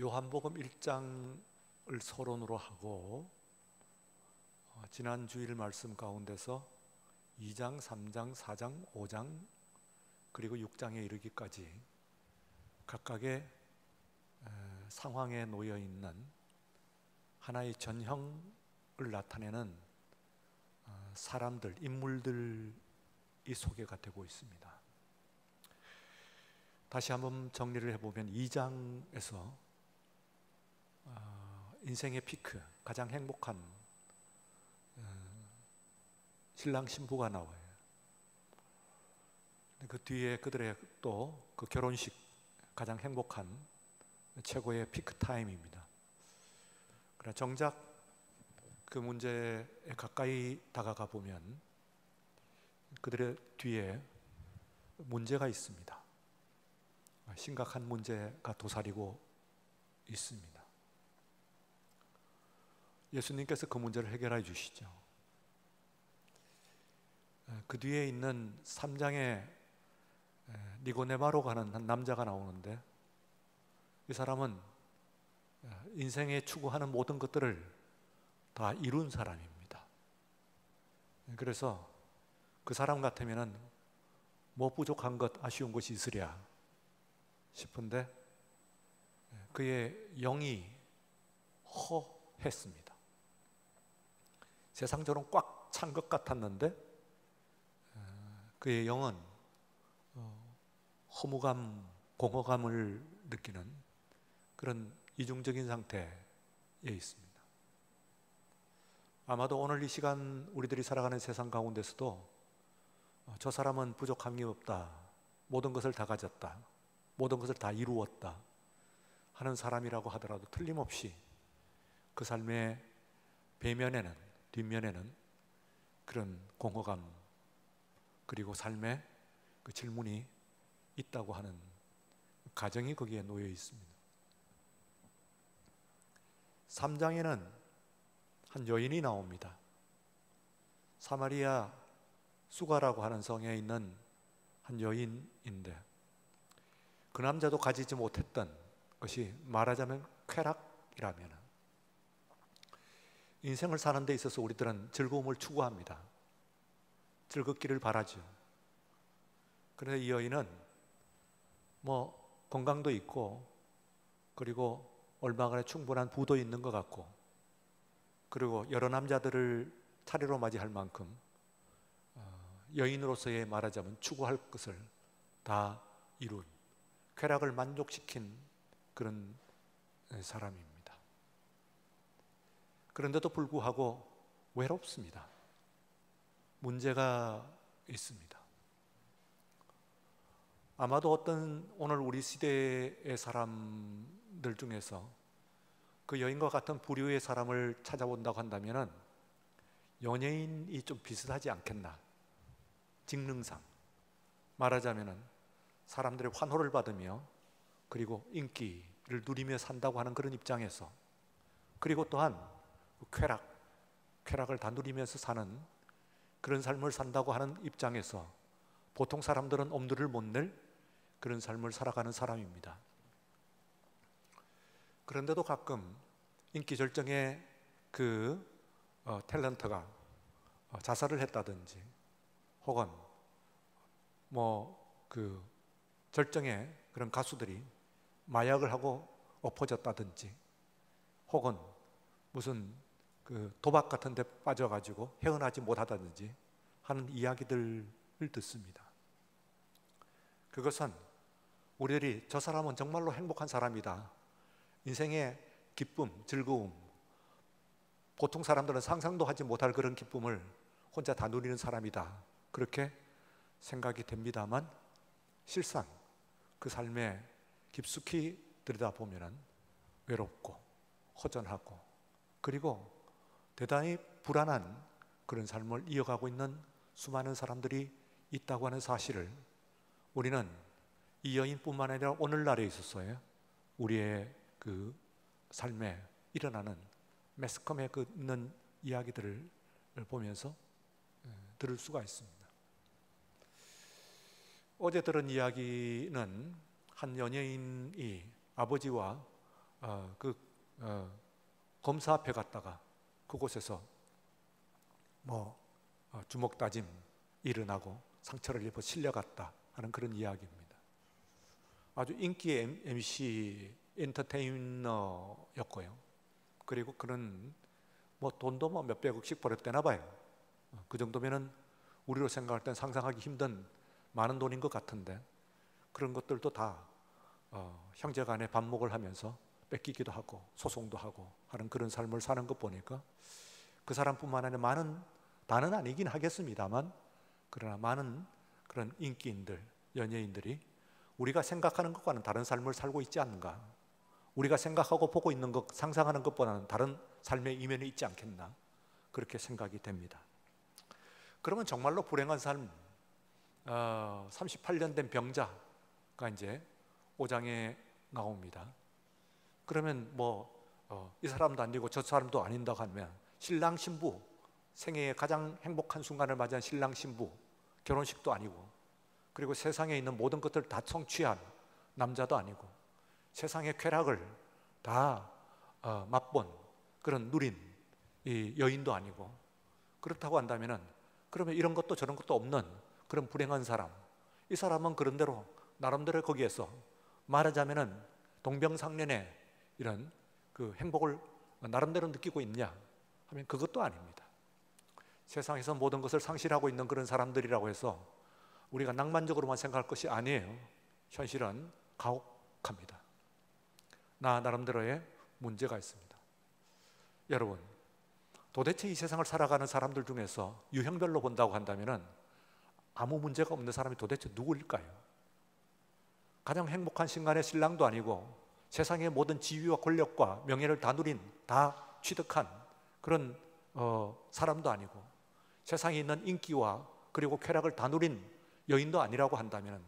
요한복음 1장을 서론으로 하고 지난 주일 말씀 가운데서 2장, 3장, 4장, 5장 그리고 6장에 이르기까지 각각의 상황에 놓여 있는 하나의 전형을 나타내는 사람들, 인물들이 소개가 되고 있습니다. 다시 한번 정리를 해보면 2장에서 인생의 피크, 가장 행복한 신랑 신부가 나와요. 그 뒤에 그들의 또 그 결혼식, 가장 행복한 최고의 피크 타임입니다. 그러나 정작 그 문제에 가까이 다가가 보면 그들의 뒤에 문제가 있습니다. 심각한 문제가 도사리고 있습니다. 예수님께서 그 문제를 해결해 주시죠. 그 뒤에 있는 3장에 니고데마로 가는 한 남자가 나오는데, 이 사람은 인생에 추구하는 모든 것들을 다 이룬 사람입니다. 그래서 그 사람 같으면 뭐 부족한 것, 아쉬운 것이 있으랴 싶은데 그의 영이 허했습니다. 세상적으로 꽉 찬 것 같았는데 그의 영은 허무감, 공허감을 느끼는 그런 이중적인 상태에 있습니다. 아마도 오늘 이 시간 우리들이 살아가는 세상 가운데서도 저 사람은 부족함이 없다, 모든 것을 다 가졌다, 모든 것을 다 이루었다 하는 사람이라고 하더라도 틀림없이 그 삶의 배면에는, 뒷면에는 그런 공허감 그리고 삶의 그 질문이 있다고 하는 가정이 거기에 놓여 있습니다. 3장에는 한 여인이 나옵니다. 사마리아 수가라고 하는 성에 있는 한 여인인데, 그 남자도 가지지 못했던 것이 말하자면 쾌락이라면, 인생을 사는 데 있어서 우리들은 즐거움을 추구합니다. 즐겁기를 바라죠. 그런데 이 여인은 건강도 있고, 그리고 얼마간의 충분한 부도 있는 것 같고, 그리고 여러 남자들을 차례로 맞이할 만큼 여인으로서의 말하자면 추구할 것을 다 이룬, 쾌락을 만족시킨 그런 사람입니다. 그런데도 불구하고 외롭습니다. 문제가 있습니다. 아마도 어떤 오늘 우리 시대의 사람들 중에서 그 여인과 같은 부류의 사람을 찾아본다고 한다면 연예인이 좀 비슷하지 않겠나. 직능상 말하자면 사람들의 환호를 받으며 그리고 인기를 누리며 산다고 하는 그런 입장에서, 그리고 또한 쾌락을 다 누리면서 사는 그런 삶을 산다고 하는 입장에서 보통 사람들은 엄두를 못 낼 그런 삶을 살아가는 사람입니다. 그런데도 가끔 인기 절정의 그 탤런트가 자살을 했다든지, 혹은 그 절정의 그런 가수들이 마약을 하고 엎어졌다든지, 혹은 무슨 그 도박 같은 데 빠져가지고 헤어나지 못하다든지 하는 이야기들을 듣습니다. 그것은 우리들이 저 사람은 정말로 행복한 사람이다, 인생의 기쁨, 즐거움, 보통 사람들은 상상도 하지 못할 그런 기쁨을 혼자 다 누리는 사람이다, 그렇게 생각이 됩니다만, 실상 그 삶에 깊숙이 들여다보면 외롭고 허전하고, 그리고 대단히 불안한 그런 삶을 이어가고 있는 수많은 사람들이 있다고 하는 사실을 우리는 이 여인뿐만 아니라 오늘날에 있어서의 우리의 그 삶에 일어나는 매스컴에 있는 이야기들을 보면서 들을 수가 있습니다. 어제 들은 이야기는 한 연예인이 아버지와 그 검사 앞에 갔다가 그곳에서 뭐 주먹 다짐 일어나고 상처를 입어 실려갔다 하는 그런 이야기입니다. 아주 인기의 MC 엔터테이너였고요. 그리고 그는 뭐 돈도 뭐 몇백억씩 벌었대나 봐요. 그 정도면은 우리로 생각할 땐 상상하기 힘든 많은 돈인 것 같은데, 그런 것들도 다 형제 간에 반목을 하면서 뺏기기도 하고 소송도 하고 하는 그런 삶을 사는 것 보니까 그 사람뿐만 아니라 많은, 다는 아니긴 하겠습니다만, 그러나 많은 그런 인기인들, 연예인들이 우리가 생각하는 것과는 다른 삶을 살고 있지 않는가, 우리가 생각하고 보고 있는 것, 상상하는 것보다는 다른 삶의 이면이 있지 않겠나, 그렇게 생각이 됩니다. 그러면 정말로 불행한 삶, 38년 된 병자가 이제 5장에 나옵니다. 그러면 이 사람도 아니고 저 사람도 아닌다고 하면 신랑 신부, 생애의 가장 행복한 순간을 맞이한 신랑 신부, 결혼식도 아니고, 그리고 세상에 있는 모든 것들을 다 성취한 남자도 아니고, 세상의 쾌락을 다 맛본 그런 누린 이 여인도 아니고, 그렇다고 한다면은 그러면 이런 것도 저런 것도 없는 그런 불행한 사람, 이 사람은 그런대로 나름대로 거기에서 말하자면은 동병상련의 이런 그 행복을 나름대로 느끼고 있냐 하면 그것도 아닙니다. 세상에서 모든 것을 상실하고 있는 그런 사람들이라고 해서 우리가 낭만적으로만 생각할 것이 아니에요. 현실은 가혹합니다. 나름대로의 문제가 있습니다. 여러분, 도대체 이 세상을 살아가는 사람들 중에서 유형별로 본다고 한다면 아무 문제가 없는 사람이 도대체 누구일까요? 가장 행복한 순간의 신랑도 아니고 세상의 모든 지위와 권력과 명예를 다 누린, 다 취득한 그런 사람도 아니고, 세상에 있는 인기와 그리고 쾌락을 다 누린 여인도 아니라고 한다면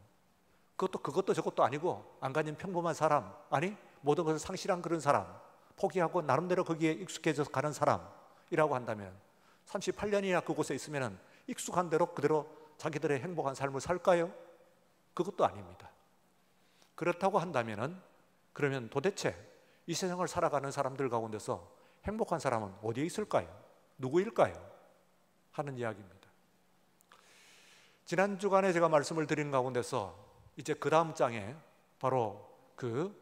그것도 저것도 아니고 안 가진 평범한 사람, 아니 모든 것을 상실한 그런 사람, 포기하고 나름대로 거기에 익숙해져서 가는 사람이라고 한다면 38년이나 그곳에 있으면 익숙한 대로 그대로 자기들의 행복한 삶을 살까요? 그것도 아닙니다. 그렇다고 한다면 그러면 도대체 이 세상을 살아가는 사람들 가운데서 행복한 사람은 어디에 있을까요? 누구일까요? 하는 이야기입니다. 지난 주간에 제가 말씀을 드린 가운데서 이제 그 다음 장에 바로 그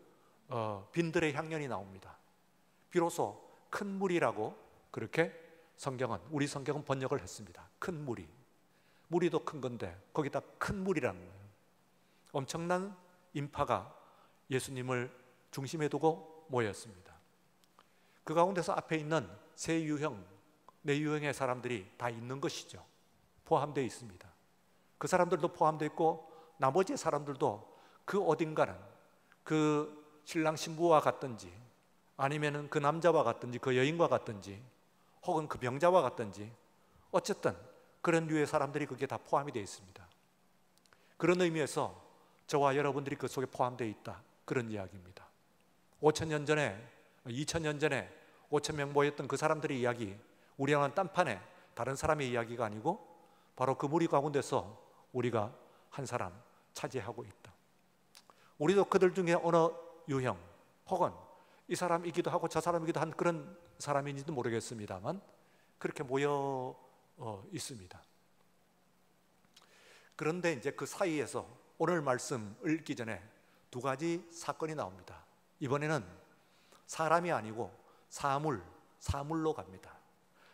빈들의 향연이 나옵니다. 비로소 큰 물이라고 그렇게 우리 성경은 번역을 했습니다. 큰 물이, 무리도 큰 건데 거기다 큰 물이라는 거예요. 엄청난 인파가 예수님을 중심에 두고 모였습니다. 그 가운데서 앞에 있는 세 유형, 네 유형의 사람들이 다 있는 것이죠. 포함되어 있습니다. 그 사람들도 포함되어 있고 나머지 사람들도 그 어딘가는 그 신랑 신부와 같든지, 아니면은 그 남자와 같든지, 그 여인과 같든지, 혹은 그 병자와 같든지, 어쨌든 그런 류의 사람들이 거기에 다 포함이 되어 있습니다. 그런 의미에서 저와 여러분들이 그 속에 포함되어 있다, 그런 이야기입니다. 5,000년 전에, 2,000년 전에 5,000명 모였던 그 사람들의 이야기, 우리랑은 딴판에 다른 사람의 이야기가 아니고 바로 그 무리 가운데서 우리가 한 사람 차지하고 있다. 우리도 그들 중에 어느 유형, 혹은 이 사람이기도 하고 저 사람이기도 한 그런 사람인지도 모르겠습니다만 그렇게 모여 있습니다. 그런데 이제 그 사이에서 오늘 말씀을 읽기 전에 두 가지 사건이 나옵니다. 이번에는 사람이 아니고 사물로 갑니다.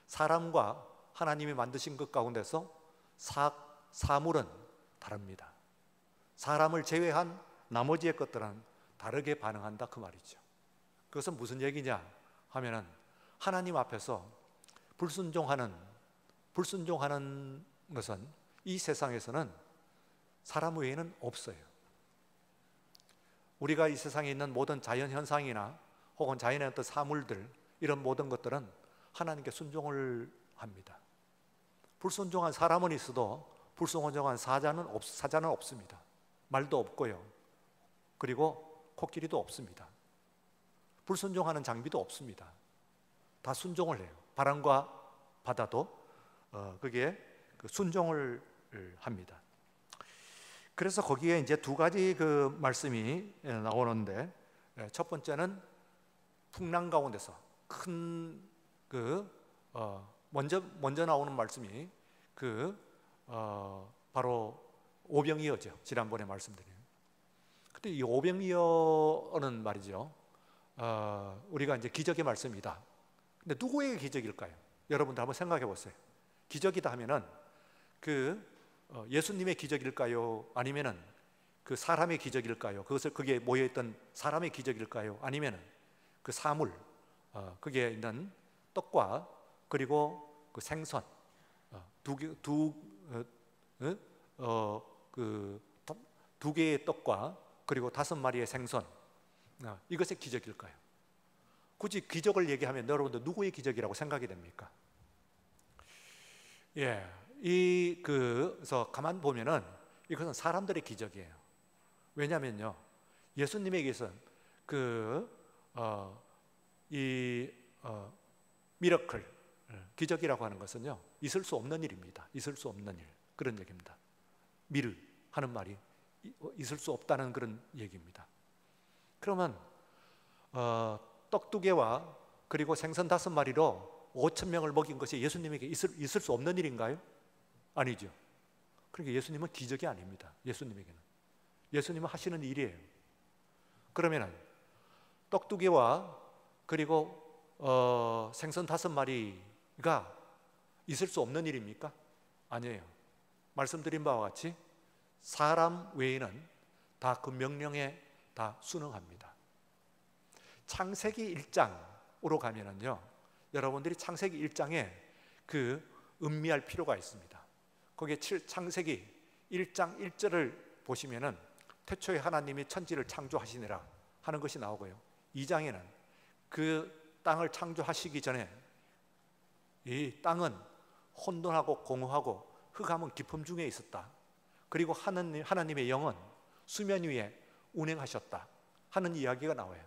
사람과 하나님이 만드신 것 가운데서 사물은 다릅니다. 사람을 제외한 나머지의 것들은 다르게 반응한다, 그 말이죠. 그것은 무슨 얘기냐 하면은 하나님 앞에서 불순종하는 것은 이 세상에서는 사람 외에는 없어요. 우리가 이 세상에 있는 모든 자연 현상이나 혹은 자연의 어떤 사물들, 이런 모든 것들은 하나님께 순종을 합니다. 불순종한 사람은 있어도 불순종한 사자는 없습니다. 말도 없고요. 그리고 코끼리도 없습니다. 불순종하는 장비도 없습니다. 다 순종을 해요. 바람과 바다도 거기에 순종을 합니다. 그래서 거기에 이제 두 가지 그 말씀이 나오는데, 첫 번째는 풍랑 가운데서 큰 먼저 나오는 말씀이 바로 오병이어죠. 지난번에 말씀드린. 근데 이 오병이어는 말이죠. 우리가 이제 기적의 말씀이다. 근데 누구에게 기적일까요? 여러분들 한번 생각해 보세요. 기적이다 하면은 예수님의 기적일까요? 아니면은 그 사람의 기적일까요? 그게 모여있던 사람의 기적일까요? 아니면은 그 사물, 거기에 있는 떡과 그리고 그 생선, 두 개의 떡과 그리고 5마리의 생선, 이것의 기적일까요? 굳이 기적을 얘기하면 여러분들 누구의 기적이라고 생각이 됩니까? 그래서 가만 보면은 이것은 사람들의 기적이에요. 왜냐면요, 예수님에게서는 미러클, 기적이라고 하는 것은요, 있을 수 없는 일입니다. 있을 수 없는 일, 그런 얘기입니다. 미르 하는 말이 있을 수 없다는 그런 얘기입니다. 그러면 떡 2개와 그리고 생선 5마리로 5,000명을 먹인 것이 예수님에게 있을 수 없는 일인가요? 아니죠. 그러니까 예수님은 기적이 아닙니다. 예수님은 하시는 일이에요. 그러면은 떡 2개와 그리고 생선 5마리가 있을 수 없는 일입니까? 아니에요. 말씀드린 바와 같이 사람 외에는 다 그 명령에 다 순응합니다. 창세기 1장으로 가면은요, 여러분들이 창세기 1장에 음미할 필요가 있습니다. 거기에 창세기 1장 1절을 보시면은 태초에 하나님이 천지를 창조하시니라 하는 것이 나오고요, 2장에는 그 땅을 창조하시기 전에 이 땅은 혼돈하고 공허하고 흑암은 깊음 중에 있었다. 그리고 하나님의 영은 수면 위에 운행하셨다 하는 이야기가 나와요.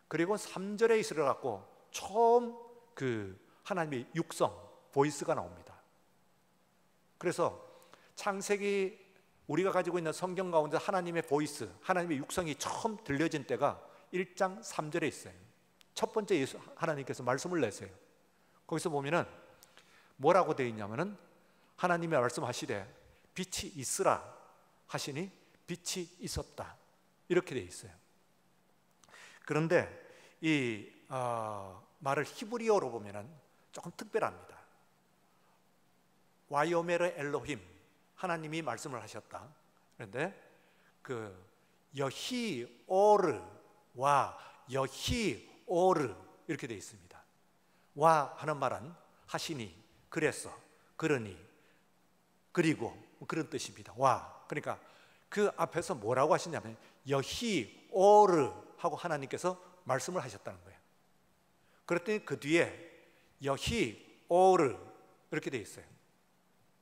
그리고 3절에 있으러 갖고 처음 하나님의 육성, 보이스가 나옵니다. 그래서 창세기 우리가 가지고 있는 성경 가운데 하나님의 보이스, 하나님의 육성이 처음 들려진 때가 1장 3절에 있어요. 첫 번째 하나님께서 말씀을 내세요. 거기서 보면은 뭐라고 되어 있냐면은 하나님의 말씀하시되 빛이 있으라 하시니 빛이 있었다, 이렇게 되어 있어요. 그런데 이 말을 히브리어로 보면은 조금 특별합니다. 와요메르 엘로힘, 하나님이 말씀을 하셨다. 그런데 여히오르와 여히오르 이렇게 되어 있습니다. 와 하는 말은 하시니, 그래서, 그러니, 그리고 그런 뜻입니다. 와, 그러니까 그 앞에서 뭐라고 하시냐면 여히오르 하고 하나님께서 말씀을 하셨다는 거예요. 그랬더니 그 뒤에 여히오르 이렇게 되어 있어요.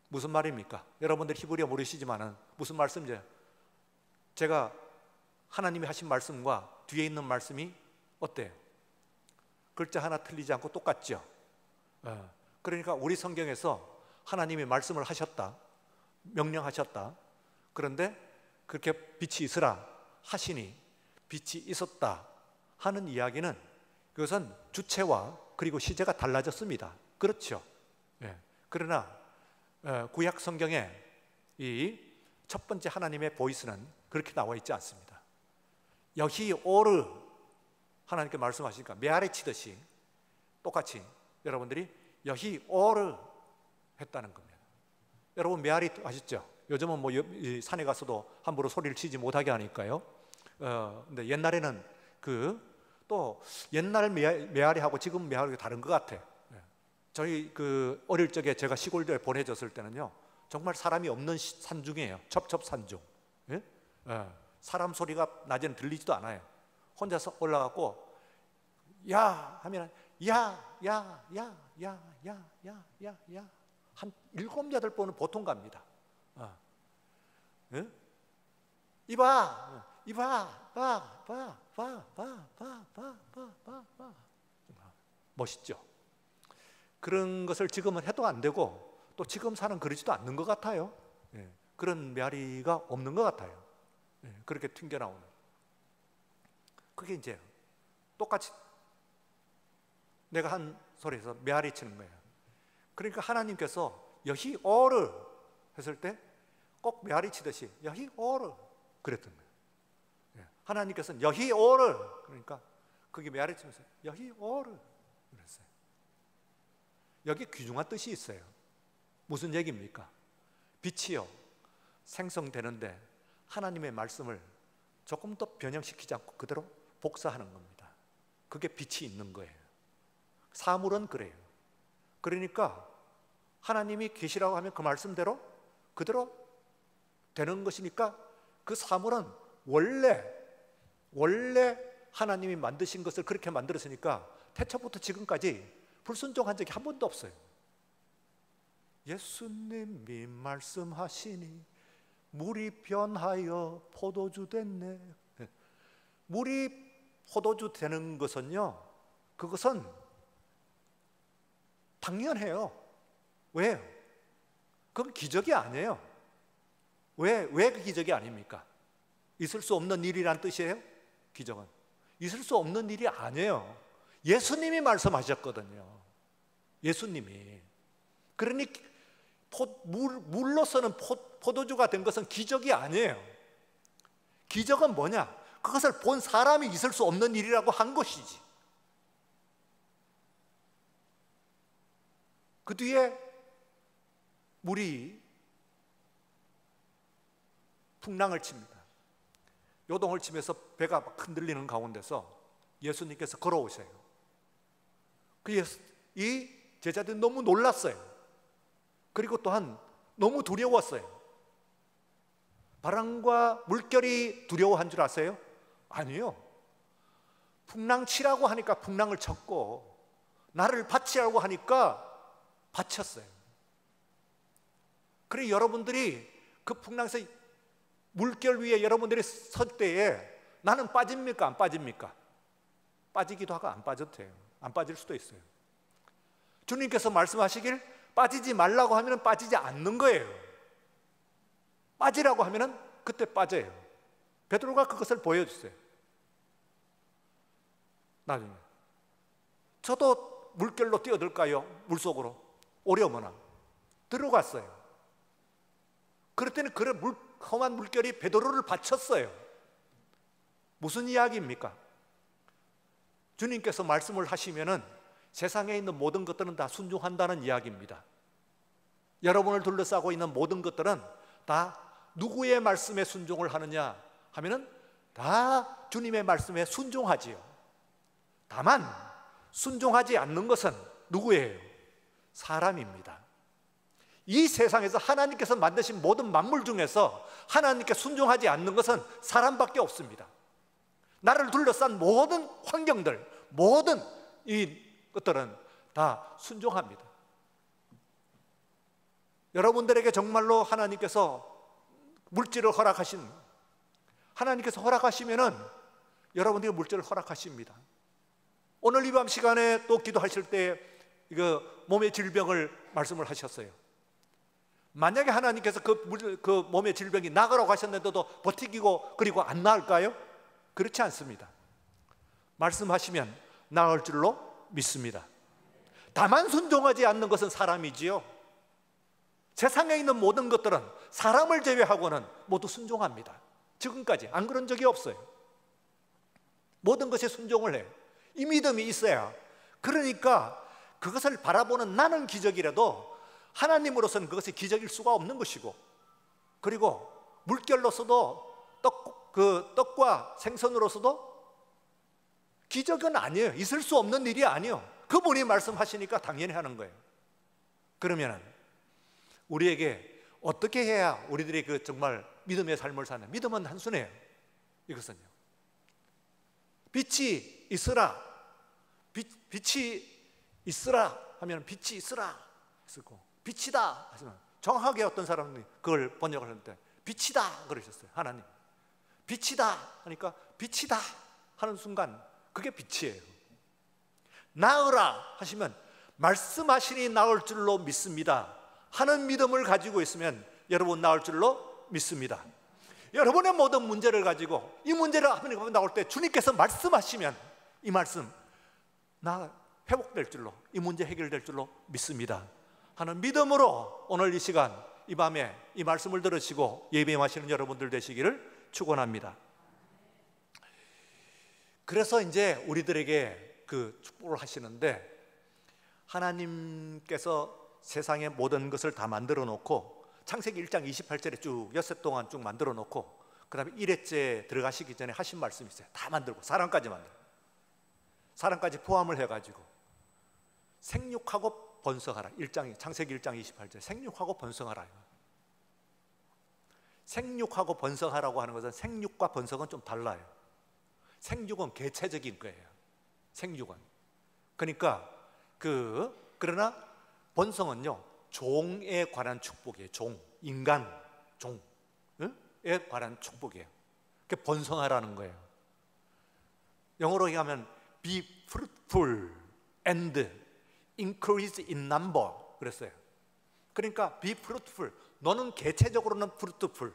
무슨 말입니까? 여러분들 히브리어 모르시지만은 무슨 말씀이죠? 제가 하나님이 하신 말씀과 뒤에 있는 말씀이 어때요? 글자 하나 틀리지 않고 똑같죠? 그러니까 우리 성경에서 하나님이 말씀을 하셨다, 명령하셨다. 그런데 그렇게 빛이 있으라 하시니 빛이 있었다 하는 이야기는 그것은 주체와 그리고 시제가 달라졌습니다. 그렇죠? 그러나 구약 성경에 이 첫 번째 하나님의 보이스는 그렇게 나와 있지 않습니다. 여히오르 하나님께 말씀하시니까 메아리 치듯이 똑같이 여러분들이 여히오르 했다는 겁니다. 여러분 메아리 아시죠? 요즘은 뭐 산에 가서도 함부로 소리를 치지 못하게 하니까요. 근데 옛날에는 또 옛날 메아리하고 지금 메아리가 다른 것 같아. 저희 어릴 적에 제가 시골에 보내졌을 때는요, 정말 사람이 없는 산중이에요. 첩첩산중. 사람 소리가 낮에는 들리지도 않아요. 혼자서 올라가고 야 하면 야야야야야야야 한 7, 8번은 보통 갑니다. 이봐 멋있죠? 그런 것을 지금은 해도 안 되고 또 지금 사는 그러지도 않는 것 같아요. 그런 메아리가 없는 것 같아요. 그렇게 튕겨나오는. 그게 이제 똑같이 내가 한 소리에서 메아리 치는 거예요. 그러니까 하나님께서 여히 오르 했을 때 꼭 메아리 치듯이 여히 오르 그랬던 거예요. 하나님께서는 여히 오르 그러니까 그게 메아리 치면서 여히 오르 그랬어요. 여기 귀중한 뜻이 있어요. 무슨 얘기입니까? 빛이요 생성되는데 하나님의 말씀을 조금 더 변형시키지 않고 그대로 복사하는 겁니다. 그게 빛이 있는 거예요. 사물은 그래요. 그러니까 하나님이 계시라고 하면 그 말씀대로 그대로 되는 것이니까 그 사물은 원래 하나님이 만드신 것을 그렇게 만들었으니까 태초부터 지금까지 불순종한 적이 한 번도 없어요. 예수님이 말씀하시니 물이 변하여 포도주 됐네. 물이 포도주 되는 것은요, 그것은 당연해요. 왜요? 그건 기적이 아니에요. 왜 그 기적이 아닙니까? 있을 수 없는 일이란 뜻이에요? 기적은 있을 수 없는 일이 아니에요. 예수님이 말씀하셨거든요. 예수님이. 그러니 물로서는 포도주가 된 것은 기적이 아니에요. 기적은 뭐냐? 그것을 본 사람이 있을 수 없는 일이라고 한 것이지. 그 뒤에 물이 풍랑을 칩니다. 요동을 치면서 배가 막 흔들리는 가운데서 예수님께서 걸어오세요. 이 제자들이 너무 놀랐어요. 그리고 또한 너무 두려웠어요. 바람과 물결이 두려워한 줄 아세요? 아니요. 풍랑 치라고 하니까 풍랑을 쳤고 나를 바치라고 하니까 바쳤어요. 그래 여러분들이 그 풍랑에서 물결 위에 여러분들이 설 때에 나는 빠집니까? 안 빠집니까? 빠지기도 하고 안 빠져도 돼요. 안 빠질 수도 있어요. 주님께서 말씀하시길 빠지지 말라고 하면 빠지지 않는 거예요. 빠지라고 하면 그때 빠져요. 베드로가 그것을 보여주세요. 나중에 저도 물결로 뛰어들까요? 물속으로 오려머나 들어갔어요. 그랬더니 험한 물결이 베드로를 받쳤어요. 무슨 이야기입니까? 주님께서 말씀을 하시면은 세상에 있는 모든 것들은 다 순종한다는 이야기입니다. 여러분을 둘러싸고 있는 모든 것들은 다 누구의 말씀에 순종을 하느냐 하면은 다 주님의 말씀에 순종하지요. 다만 순종하지 않는 것은 누구예요? 사람입니다. 이 세상에서 하나님께서 만드신 모든 만물 중에서 하나님께 순종하지 않는 것은 사람밖에 없습니다. 나를 둘러싼 모든 환경들, 모든 이 것들은 다 순종합니다. 여러분들에게 정말로 하나님께서 물질을 하나님께서 허락하시면은 여러분들이 물질을 허락하십니다. 오늘 이 밤 시간에 또 기도하실 때 이거 몸의 질병을 말씀을 하셨어요. 만약에 하나님께서 그 몸의 질병이 나가라고 하셨는데도 버티기고 그리고 안 나을까요? 그렇지 않습니다. 말씀하시면 나을 줄로 믿습니다. 다만 순종하지 않는 것은 사람이지요. 세상에 있는 모든 것들은 사람을 제외하고는 모두 순종합니다. 지금까지 안 그런 적이 없어요. 모든 것에 순종을 해요. 이 믿음이 있어야. 그러니까 그것을 바라보는 나는 기적이라도 하나님으로서는 그것이 기적일 수가 없는 것이고, 그리고 물결로서도 떡과 생선으로서도 기적은 아니에요. 있을 수 없는 일이 아니에요. 그분이 말씀하시니까 당연히 하는 거예요. 그러면 우리에게 어떻게 해야 우리들이 그 정말 믿음의 삶을 사냐? 믿음은 단순해요. 이것은요, 빛이 있으라, 빛이 있으라 하면 빛이 있으라 쓰고, 빛이다 하시면 정확하게 어떤 사람이 그걸 번역을 하는데 빛이다 그러셨어요. 하나님 빛이다 하니까 빛이다 하는 순간 그게 빛이에요. 나으라 하시면 말씀하시니 나을 줄로 믿습니다 하는 믿음을 가지고 있으면 여러분 나을 줄로 믿습니다. 여러분의 모든 문제를 가지고 이 문제를 하나님 앞에 나올 때 주님께서 말씀하시면 이 말씀 나 회복될 줄로, 이 문제 해결될 줄로 믿습니다 하는 믿음으로 오늘 이 시간, 이 밤에 이 말씀을 들으시고 예배하시는 여러분들 되시기를 축원합니다. 그래서 이제 우리들에게 그 축복을 하시는데, 하나님께서 세상의 모든 것을 다 만들어 놓고 창세기 1장 28절에 쭉 엿새 동안 쭉 만들어 놓고 그 다음에 1회째 들어가시기 전에 하신 말씀이 있어요. 다 만들고 사람까지 만들고, 사람까지 포함을 해가지고 생육하고 번성하라. 창세기 1장 28절 생육하고 번성하라. 생육하고 번성하라고 하는 것은 생육과 번성은 좀 달라요. 생육은 개체적인 거예요. 생육은. 그러니까 그러나 번성은요, 종에 관한 축복이에요. 인간 종에 관한 축복이에요. 그게 번성하라는 거예요. 영어로 얘기하면 be fruitful and increase in number 그랬어요. 그러니까 be fruitful, 너는 개체적으로는 fruitful,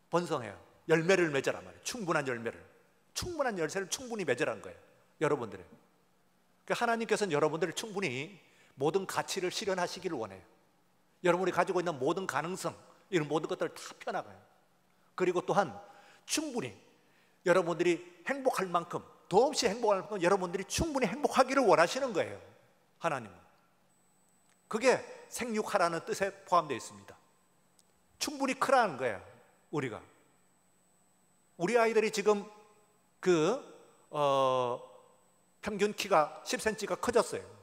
번성해요. 열매를 맺으란 말이에요. 충분한 열매를 충분히 맺으란 거예요. 여러분들의. 그러니까 하나님께서는 여러분들을 충분히 모든 가치를 실현하시기를 원해요. 여러분이 가지고 있는 모든 가능성, 이런 모든 것들을 다 펴나가요. 그리고 또한 충분히 여러분들이 행복할 만큼, 더없이 행복할 만큼 여러분들이 충분히 행복하기를 원하시는 거예요. 하나님은. 그게 생육하라는 뜻에 포함되어 있습니다. 충분히 크라는 거예요. 우리 아이들이 지금 평균 키가 10cm가 커졌어요.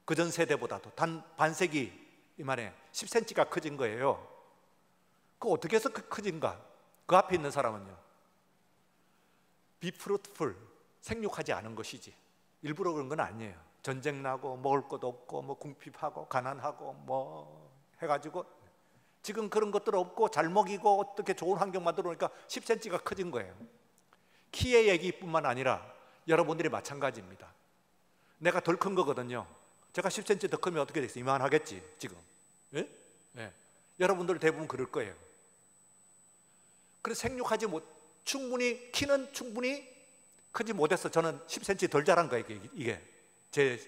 그전 세대보다도 단 반세기 만에 10cm가 커진 거예요. 그 어떻게 해서 커진가? 그 앞에 있는 사람은요, be fruitful, 생육하지 않은 것이지. 일부러 그런 건 아니에요. 전쟁 나고 먹을 것도 없고 뭐 궁핍하고 가난하고 뭐 해가지고 지금 그런 것들 없고 잘 먹이고 어떻게 좋은 환경 만들어 놓으니까 10cm가 커진 거예요. 키의 얘기뿐만 아니라 여러분들이 마찬가지입니다. 내가 덜 큰 거거든요. 제가 10cm 더 크면 어떻게 되겠어요? 이만하겠지 지금. 예? 예. 여러분들 대부분 그럴 거예요. 그래서 생육하지 못, 키는 충분히 크지 못해서 저는 10cm 덜 자란 거예요. 이게 제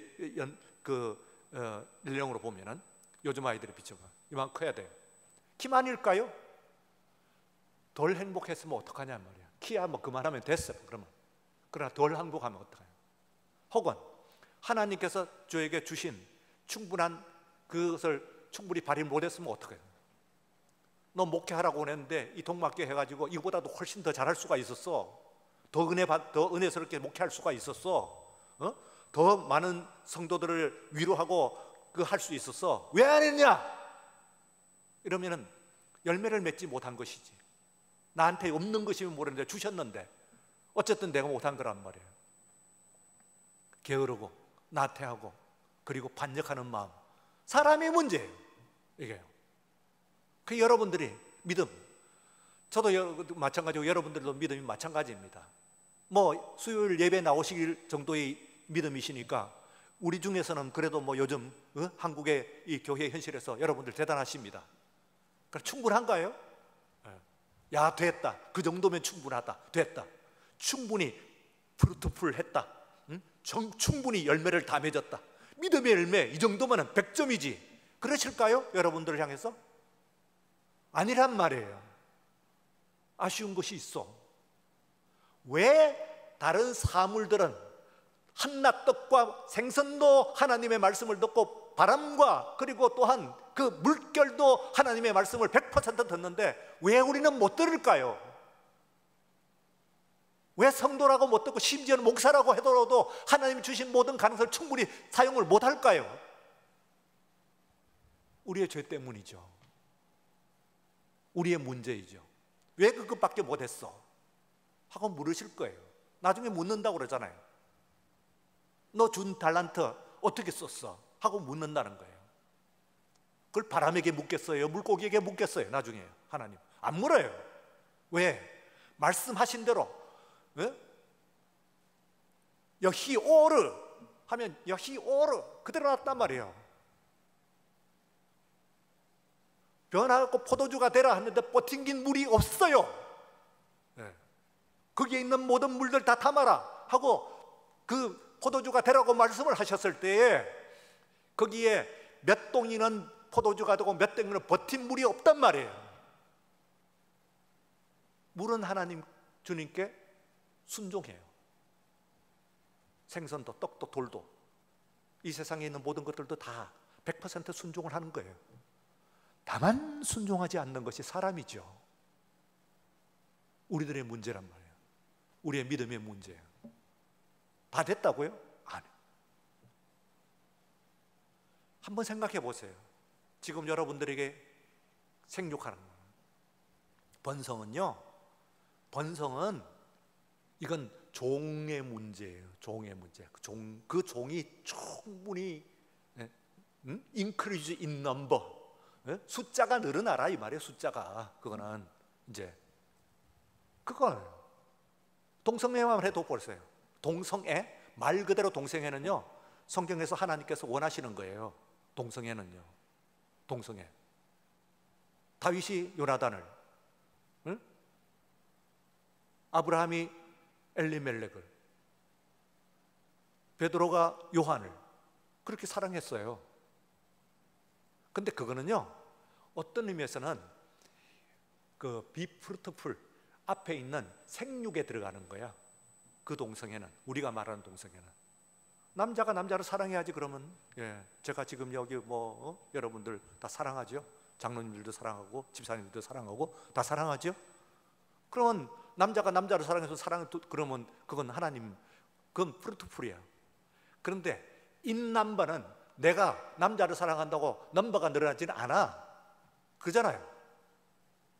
연령으로 보면은 요즘 아이들이 비춰봐 이만 커야 돼요. 키만일까요? 덜 행복했으면 어떡하냐 말이야. 키야 뭐 그만하면 됐어요. 그러나 덜 행복하면 어떡해요? 혹은 하나님께서 저에게 주신 충분한 그것을 충분히 발휘 못했으면 어떡해요? 너 목회하라고 했는데 이 동막교 해가지고 이거보다도 훨씬 더 잘할 수가 있었어. 더 은혜스럽게 목회할 수가 있었어. 더 많은 성도들을 위로하고 할 수 있었어. 왜 안 했냐? 이러면은 열매를 맺지 못한 것이지. 나한테 없는 것이면 모르는데 주셨는데 어쨌든 내가 못한 거란 말이에요. 게으르고 나태하고 그리고 반역하는 마음, 사람의 문제예요. 이게요. 그 여러분들이 믿음, 저도 마찬가지고 여러분들도 믿음이 마찬가지입니다. 뭐 수요일 예배 나오시길 정도의 믿음이시니까 우리 중에서는 그래도 뭐 요즘 한국의 이 교회 현실에서 여러분들 대단하십니다. 그럼 충분한가요? 야 됐다, 그 정도면 충분하다, 됐다, 충분히 프루트풀 했다, 충분히 열매를 다 맺었다, 믿음의 열매 이 정도면 100점이지 그러실까요? 여러분들을 향해서? 아니란 말이에요. 아쉬운 것이 있어. 왜 다른 사물들은 한낱 떡과 생선도 하나님의 말씀을 듣고 바람과 그리고 또한 그 물결도 하나님의 말씀을 100% 듣는데 왜 우리는 못 들을까요? 왜 성도라고 못 듣고 심지어는 목사라고 하더라도 하나님이 주신 모든 가능성을 충분히 사용을 못 할까요? 우리의 죄 때문이죠. 우리의 문제이죠. 왜 그것밖에 못했어? 하고 물으실 거예요. 나중에 묻는다고 그러잖아요. 너 준 달란트 어떻게 썼어? 하고 묻는다는 거예요. 그걸 바람에게 묻겠어요? 물고기에게 묻겠어요? 나중에 하나님 안 물어요. 왜? 말씀하신 대로 여히오르 하면 여히오르 그대로 놨단 말이에요. 변하고 포도주가 되라 하는데 뻗팅긴 물이 없어요. 거기에 있는 모든 물들 다 담아라 하고 그 포도주가 되라고 말씀을 하셨을 때에 거기에 몇 동이는 포도주가 되고 몇 동이는 버틴 물이 없단 말이에요. 물은 하나님 주님께 순종해요. 생선도 떡도 돌도 이 세상에 있는 모든 것들도 다 100% 순종을 하는 거예요. 다만 순종하지 않는 것이 사람이죠. 우리들의 문제란 말이에요. 우리의 믿음의 문제예요. 다 됐다고요? 아니요. 한번 생각해 보세요. 지금 여러분들에게 생육하는 거예요. 번성은 이건 종의 문제예요. 종의 문제. 그 종이 충분히 increase in number, 숫자가 늘어나라 이 말이에요. 숫자가 그거는 이제 그거예요. 동성애만 해도 보세요. 동성애 말 그대로 동성애는요, 성경에서 하나님께서 원하시는 거예요. 동성애는요, 동성애. 다윗이 요나단을, 아브라함이 엘리멜렉을, 베드로가 요한을 그렇게 사랑했어요. 근데 그거는요, 어떤 의미에서는 그 비프루트풀 앞에 있는 생육에 들어가는 거야. 그 동성애는, 우리가 말하는 동성애는 남자가 남자를 사랑해야지. 그러면 제가 지금 여기 여러분들 다 사랑하죠. 장로님들도 사랑하고 집사님들도 사랑하고 다 사랑하죠. 그러면 남자가 남자를 사랑해서 그러면 그건 하나님, 그건 프루트풀이야. 그런데 인남바는 내가 남자를 사랑한다고 넘버가 늘어나지는 않아. 그잖아요.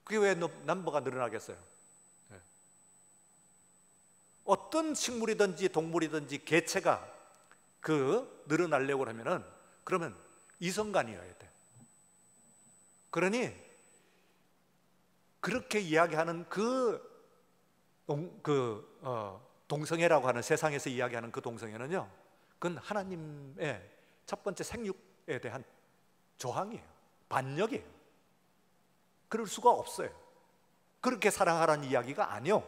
그게 왜 넘버가 늘어나겠어요? 어떤 식물이든지 동물이든지 개체가 늘어나려고 하면은 그러면 이성간이어야 돼. 그러니 그렇게 이야기하는 동성애라고 하는, 세상에서 이야기하는 그 동성애는요, 그건 하나님의 첫 번째 생육에 대한 저항이에요. 반역이에요. 그럴 수가 없어요. 그렇게 사랑하라는 이야기가 아니요.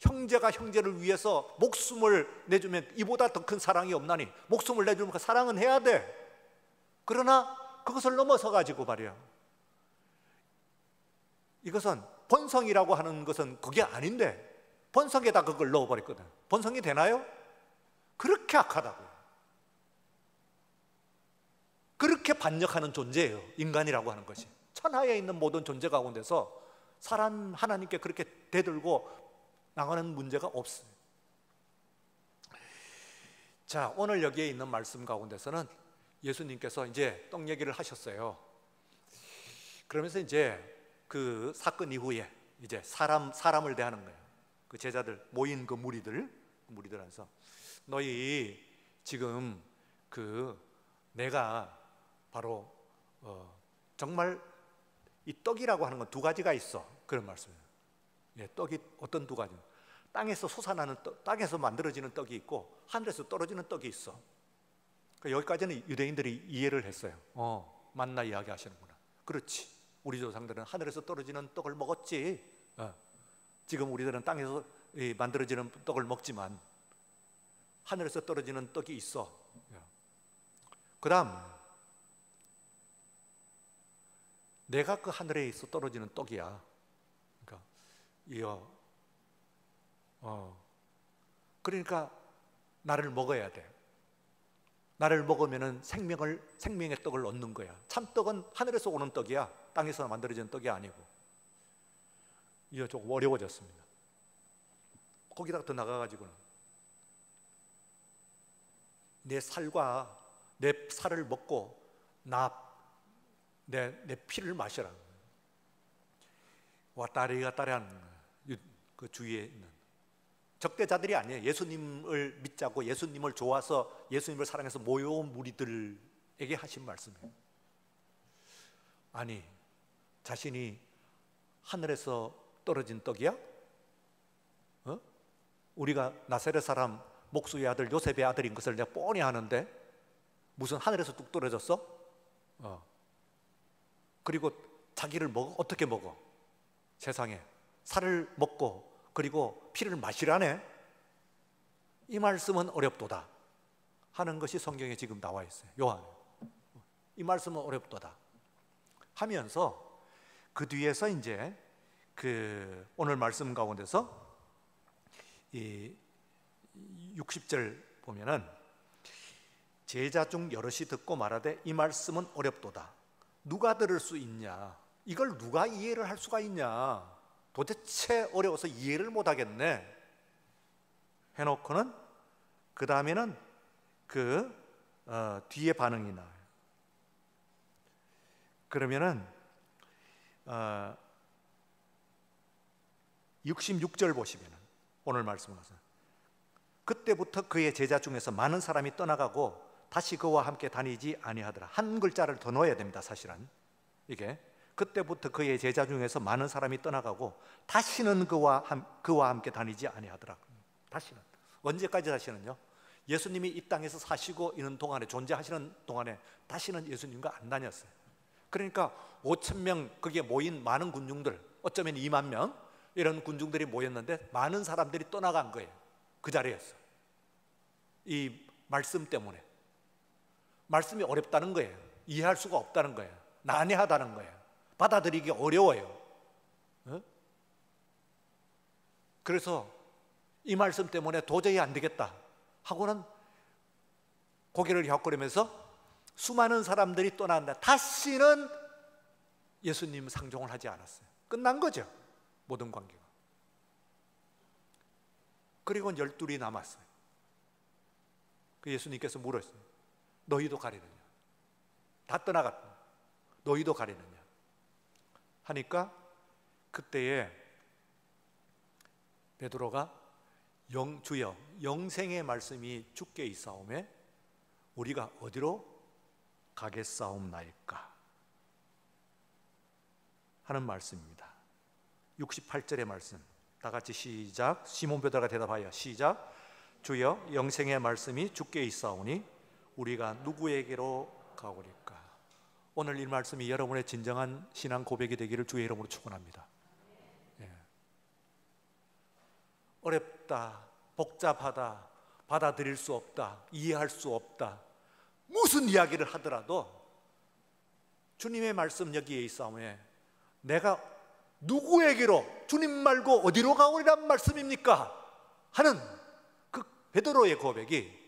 형제가 형제를 위해서 목숨을 내주면 이보다 더 큰 사랑이 없나니, 목숨을 내주면 그 사랑은 해야 돼. 그러나 그것을 넘어서 가지고 말이야, 이것은 번성이라고 하는 것은 그게 아닌데 번성에다 그걸 넣어버렸거든. 번성이 되나요? 그렇게 악하다고요. 그렇게 반역하는 존재예요, 인간이라고 하는 것이. 천하에 있는 모든 존재 가운데서 사람 하나님께 그렇게 대들고 나가는 문제가 없어요. 자, 오늘 여기에 있는 말씀 가운데서는 예수님께서 이제 떡 얘기를 하셨어요. 그러면서 이제 그 사건 이후에 이제 사람을 대하는 거예요. 그 제자들 모인 그 무리들한테서 너희 지금 내가 바로 정말 이 떡이라고 하는 건 두 가지가 있어. 그런 말씀이에요. 떡이 어떤 두 가지? 땅에서 솟아나는 떡, 땅에서 만들어지는 떡이 있고 하늘에서 떨어지는 떡이 있어. 여기까지는 유대인들이 이해를 했어요. 만나 이야기 하시는구나. 그렇지. 우리 조상들은 하늘에서 떨어지는 떡을 먹었지. 지금 우리들은 땅에서 만들어지는 떡을 먹지만 하늘에서 떨어지는 떡이 있어. 그 다음, 내가 그 하늘에 있어 떨어지는 떡이야. 그러니까 나를 먹어야 돼. 나를 먹으면은 생명의 떡을 얻는 거야. 참떡은 하늘에서 오는 떡이야. 땅에서 만들어지는 떡이 아니고. 이거 조금 어려워졌습니다. 거기다가 더 나가가지고는 내 살과 내 살을 먹고 내 피를 마셔라. 왔다리 갔다리 하는 그 주위에 있는 적대자들이 아니에요. 예수님을 믿자고 예수님을 좋아서 예수님을 사랑해서 모여온 무리들에게 하신 말씀이에요. 아니, 자신이 하늘에서 떨어진 떡이야? 우리가 나사렛 사람 목수의 아들 요셉의 아들인 것을 내가 뻔히 아는데 무슨 하늘에서 뚝 떨어졌어? 그리고 자기를 어떻게 먹어? 세상에 살을 먹고 그리고 피를 마시라네. 이 말씀은 어렵도다 하는 것이 성경에 지금 나와 있어요. 요한, 이 말씀은 어렵도다 하면서 그 뒤에서 이제 그 오늘 말씀 가운데서 이 60절 보면은 제자 중 여럿이 듣고 말하되 이 말씀은 어렵도다. 누가 들을 수 있냐? 이걸 누가 이해를 할 수가 있냐? 도대체 어려워서 이해를 못 하겠네 해놓고는 그 다음에는 뒤에 반응이 나와요. 그러면은 66절 보시면은 오늘 말씀을 하세요. 그때부터 그의 제자 중에서 많은 사람이 떠나가고 다시 그와 함께 다니지 아니하더라. 한 글자를 더 넣어야 됩니다. 사실은 이게 그때부터 그의 제자 중에서 많은 사람이 떠나가고 다시는 그와 함께 다니지 아니하더라. 다시는 언제까지 다시는요? 예수님이 이 땅에서 사시고 있는 동안에 존재하시는 동안에 다시는 예수님과 안 다녔어요. 그러니까 5,000명 거기에 모인 많은 군중들, 어쩌면 2만 명 이런 군중들이 모였는데 많은 사람들이 떠나간 거예요. 그 자리에서 이 말씀 때문에. 말씀이 어렵다는 거예요. 이해할 수가 없다는 거예요. 난해하다는 거예요. 받아들이기 어려워요. 그래서 이 말씀 때문에 도저히 안 되겠다 하고는 고개를 갸웃거리면서 수많은 사람들이 떠났는데 다시는 예수님 상종을 하지 않았어요. 끝난 거죠, 모든 관계가. 그리고 12이 남았어요. 그 예수님께서 물었어요. 너희도 가리느냐? 다 떠나갔다. 너희도 가리느냐? 하니까 그때에 베드로가 주여 영생의 말씀이 주께 있사오매 우리가 어디로 가겠사옵나이까 하는 말씀입니다. 68절의 말씀 다 같이 시작. 시몬 베드로가 대답하여 시작. 주여 영생의 말씀이 주께 있사오니 우리가 누구에게로 가오리까? 오늘 이 말씀이 여러분의 진정한 신앙 고백이 되기를 주의 이름으로 축원합니다. 예. 어렵다, 복잡하다, 받아들일 수 없다, 이해할 수 없다, 무슨 이야기를 하더라도 주님의 말씀 여기에 있사오매 내가 누구에게로, 주님 말고 어디로 가오리란 말씀입니까? 하는 그 베드로의 고백이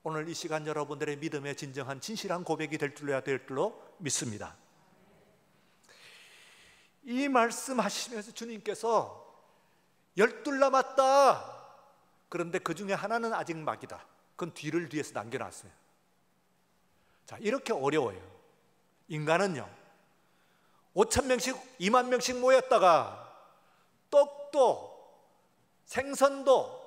오늘 이 시간 여러분들의 믿음의 진정한 진실한 고백이 될 줄로 믿습니다. 이 말씀하시면서 주님께서 12 남았다. 그런데 그 중에 하나는 아직 막이다. 그건 뒤에서 남겨놨어요. 자, 이렇게 어려워요. 인간은요 5,000명씩 2만 명씩 모였다가 떡도 생선도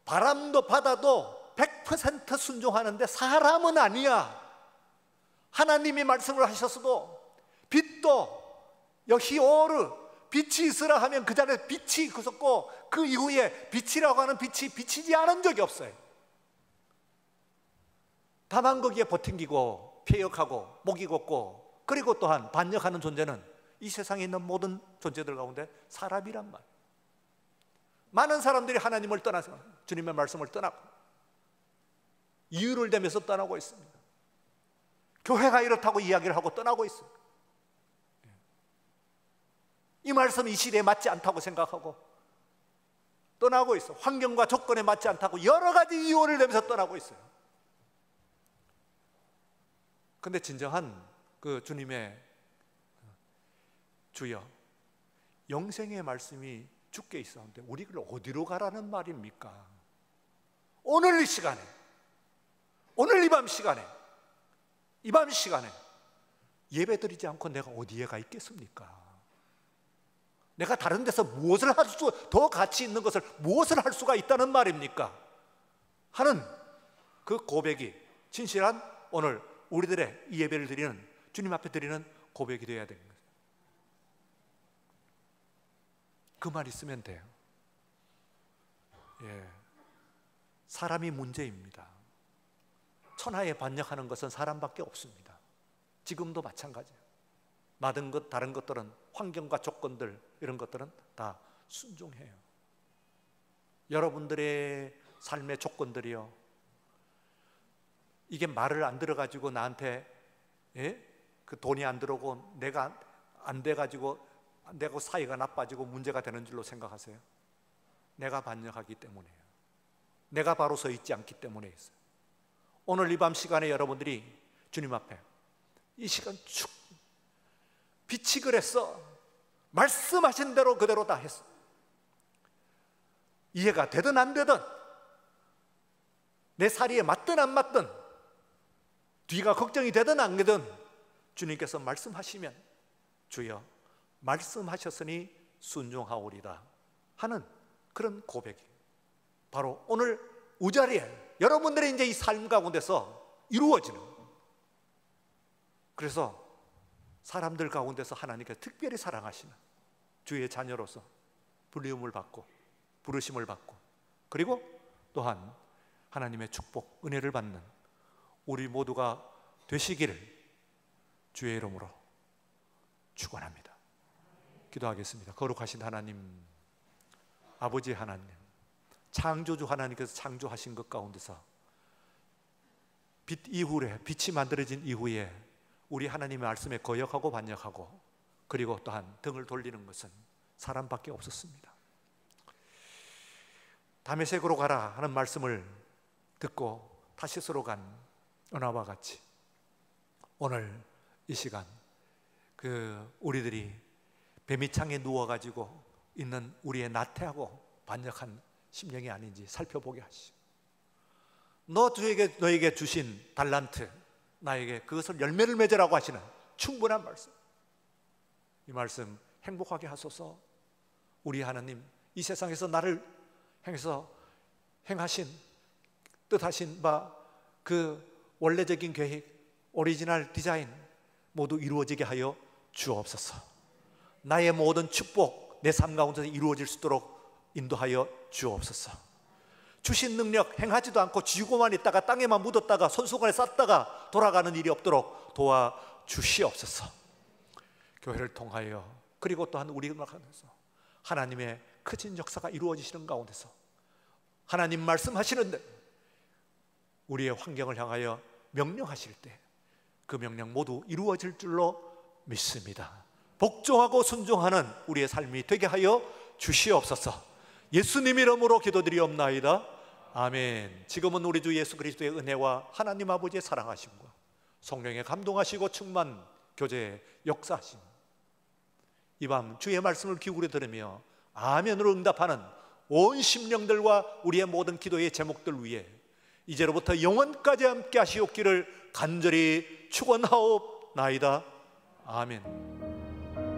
바람도 바다도 100% 순종하는데 사람은 아니야. 하나님이 말씀을 하셨어도 빛도 여히오르 빛이 있으라 하면 그 자리에 빛이 있었고 그 이후에 빛이라고 하는 빛이 비치지 않은 적이 없어요. 다만 거기에 버팅기고 폐역하고 목이 걷고 그리고 또한 반역하는 존재는 이 세상에 있는 모든 존재들 가운데 사람이란 말. 많은 사람들이 하나님을 떠나서 주님의 말씀을 떠나고 이유를 대면서 떠나고 있습니다. 교회가 이렇다고 이야기를 하고 떠나고 있습니다. 이 말씀이 이 시대에 맞지 않다고 생각하고 떠나고 있어. 환경과 조건에 맞지 않다고 여러 가지 이유를 대면서 떠나고 있어요. 근데 진정한 그 주님의 주여 영생의 말씀이 주께 있었는데 우리를 어디로 가라는 말입니까? 오늘 이 시간에, 오늘 이 밤 시간에 예배 드리지 않고 내가 어디에 가 있겠습니까? 내가 다른 데서 무엇을 더 가치 있는 것을 무엇을 할 수가 있다는 말입니까? 하는 그 고백이 진실한 오늘 우리들의 이 예배를 드리는 주님 앞에 드리는 고백이 되어야 되는 거예요. 그 말 있으면 돼요. 예. 사람이 문제입니다. 천하에 반역하는 것은 사람밖에 없습니다. 지금도 마찬가지예요. 많은 것, 다른 것들은 환경과 조건들 이런 것들은 다 순종해요. 여러분들의 삶의 조건들이요, 이게 말을 안 들어가지고 나한테 그 돈이 안 들어오고 내가 안 돼가지고 내가 사이가 나빠지고 문제가 되는 줄로 생각하세요? 내가 반역하기 때문이에요. 내가 바로 서 있지 않기 때문에 있어요. 오늘 이 밤 시간에 여러분들이 주님 앞에 이 시간 쭉 빛이 그랬어, 말씀하신 대로 그대로 다 했어. 이해가 되든 안 되든, 내 사리에 맞든 안 맞든, 뒤가 걱정이 되든 안 되든 주님께서 말씀하시면 주여 말씀하셨으니 순종하오리다 하는 그런 고백이 바로 오늘 우자리에 여러분들의 이제 이 삶 가운데서 이루어지는 거예요. 그래서 사람들 가운데서 하나님께서 특별히 사랑하시는 주의 자녀로서 불리움을 받고 부르심을 받고, 그리고 또한 하나님의 축복, 은혜를 받는 우리 모두가 되시기를 주의 이름으로 축원합니다. 기도하겠습니다. 거룩하신 하나님, 아버지 하나님, 창조주 하나님께서 창조하신 것 가운데서 빛 이후에, 빛이 만들어진 이후에 우리 하나님의 말씀에 거역하고 반역하고 그리고 또한 등을 돌리는 것은 사람밖에 없었습니다. 다메섹으로 가라 하는 말씀을 듣고 타시스로 간 은하와 같이 오늘 이 시간 우리들이 뱀이창에 누워가지고 있는 우리의 나태하고 반역한 심령이 아닌지 살펴보게 하시고, 너에게 주신 달란트, 나에게 그것을 열매를 맺으라고 하시는 충분한 말씀, 이 말씀 행복하게 하소서. 우리 하나님, 이 세상에서 나를 행하신 뜻하신 바 그 원래적인 계획, 오리지널 디자인 모두 이루어지게 하여 주옵소서. 나의 모든 축복 내 삶 가운데서 이루어질 수 있도록 인도하여 주옵소서. 주신 능력 행하지도 않고 쥐고만 있다가 땅에만 묻었다가 손수건에 쌌다가 돌아가는 일이 없도록 도와주시옵소서. 교회를 통하여 그리고 또한 우리 가운데서 하나님의 크신 역사가 이루어지시는 가운데서 하나님 말씀하시는데 우리의 환경을 향하여 명령하실 때 그 명령 모두 이루어질 줄로 믿습니다. 복종하고 순종하는 우리의 삶이 되게 하여 주시옵소서. 예수님 이름으로 기도드리옵나이다. 아멘. 지금은 우리 주 예수 그리스도의 은혜와 하나님 아버지의 사랑하심과 성령의 감동하시고 충만 교제의 역사하심, 이 밤 주의 말씀을 기울여 들으며 아멘으로 응답하는 온 심령들과 우리의 모든 기도의 제목들 위에 이제로부터 영원까지 함께 하시옵기를 간절히 축원하옵나이다. 아멘.